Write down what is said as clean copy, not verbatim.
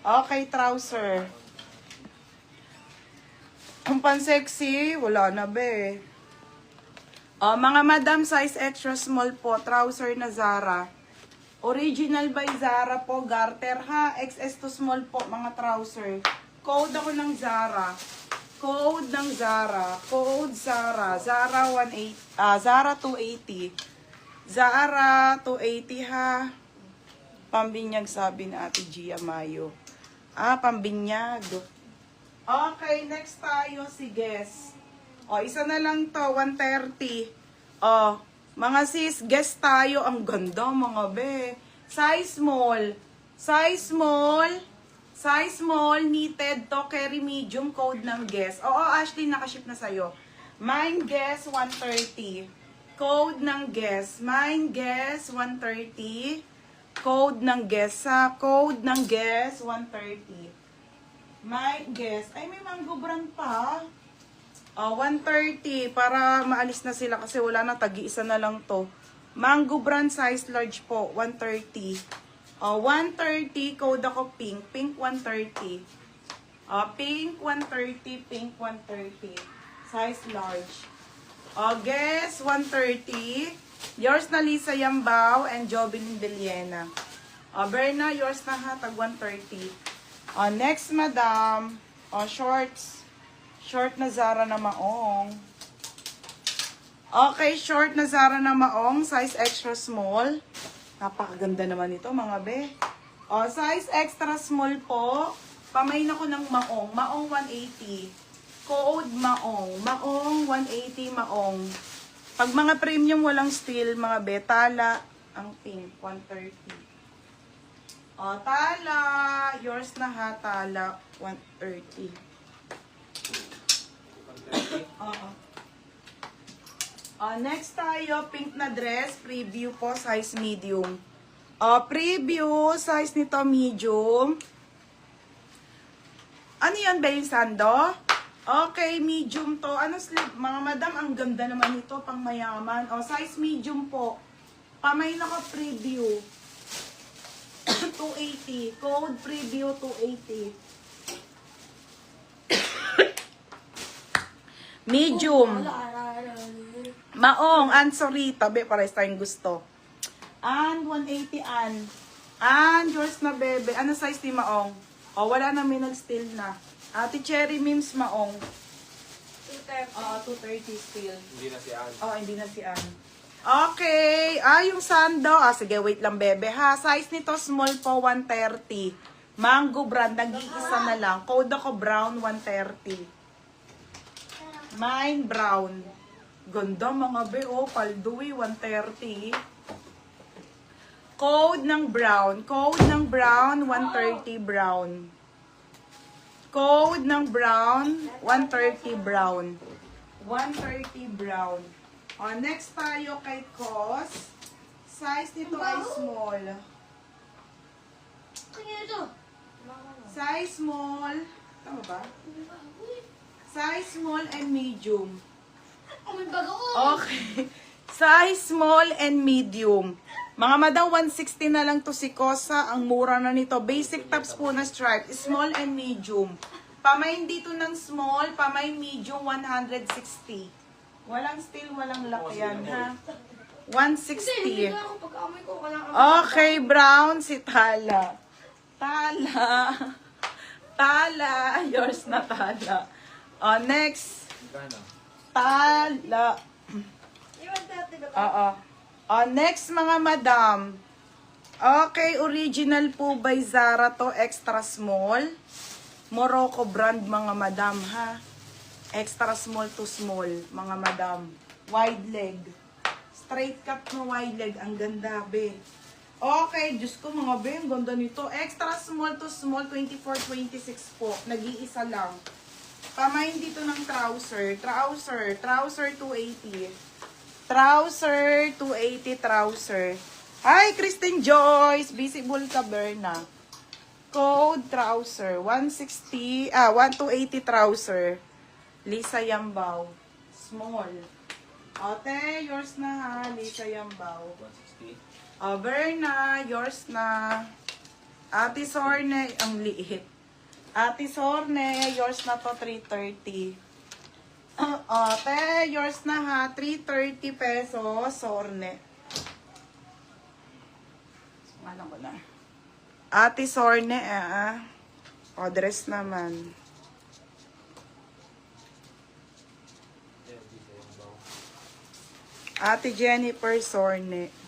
Okay, trouser. Ang pan-sexy, wala na be. Mga madam, size extra small po, trouser na Zara. Original by Zara po, garter ha. XS to small po, mga trouser. Code ako ng Zara. Code ng Zara. Code Zara. Zara 180. Zara 280. Zara 280 ha. Pambinyag sabi ni Ate Gia Mayo. Pambinyag. Okay, next tayo si Guess. Isa na lang to, 130. Mga sis, guess tayo. Ang ganda mga be. Size small. Size small. Size small, knitted to, carry medium, code ng Guess. Ashley, nakaship na sa'yo. Mine Guess, 130. Code ng Guess. Mine Guess, 130. Code ng Guess. Code ng Guess, 130. Mine Guess. Ay, may mango brand pa. 130 para maalis na sila kasi wala na, tagi-isa na lang to. Mango brand size large po, 130. 130, code ako pink. Pink 130. Pink 130, pink 130. Size large. Guess 130. Yours na Lisa Yambao and Jovelyn Villena. Berna, yours na ha, tag 130. Next, madam. Shorts. Short na Zara na maong. Okay, short na Zara na maong. Size extra small. Napakaganda naman ito, mga be. Size extra small po. Pamain ako ng maong. Maong 180. Code maong. Maong 180 maong. Pag mga premium walang steel, mga be, tala ang pink, 130. Tala. Yours na ha, tala, 130. Next tayo, pink na dress, preview po, size medium. Preview, size nito medium. Ano yan ba yung sando? Okay, medium to. Ano slip? Mga madam, ang ganda naman ito, pang mayaman. Size medium po. Pamain ako preview. 280. Code preview 280. Medium. Maong, sorry, tabi, pares tayong gusto. And 180 and yours na bebe. Ano size ni Maong? Wala na, may nag-steal na. Ate Cherry Mims Maong. 230 still. Hindi na si Ann. Hindi na si Ann. Okay. Yung sando. Sige, wait lang bebe ha. Size nito small po, 130. Mango brand, nag-iisa na lang. Code ako brown, 130. Mine brown. Ganda mga be, paldoy, 130. Code ng brown. Code ng brown, 130 brown. Code ng brown, 130 brown. 130 brown. Next tayo kay Cos. Size nito ay small. Size small. Tama ba? Size small and medium. Okay. Size small and medium. Mga madam, 160 na lang to si Kosa. Ang mura na nito. Basic tops po na stripe. Small and medium. Pamain dito ng small, pamain medium, 160. Walang steel, walang lock yan, ha? 160. Okay, brown si Tala. Tala. Tala. Yours na Tala. Next. Tala. Next mga madam. Okay, original po by Zara to, extra small. Morocco brand mga madam ha. Extra small to small mga madam. Wide leg. Straight cut na wide leg. Ang ganda be. Okay, Diyos ko mga be, ang ganda nito. Extra small to small, 24-26 po. Nag-iisa lang. Pamain dito ng trouser. Trouser 280. Trouser 280 trouser. Hi, Kristen Joyce. Visible ka, Berna. Code trouser. 160, 1280 trouser. Lisa Yambao. Small. Ote, yours na ha. Lisa Yambao. 160. Berna, yours na. Ate Sorne, ang liit. Ate Sorne, yours na to 330. Ate, yours na ha, 330 pesos, Sorne. Ano ko na? Ate Sorne, O, dress naman. Ate Jennifer Sorne.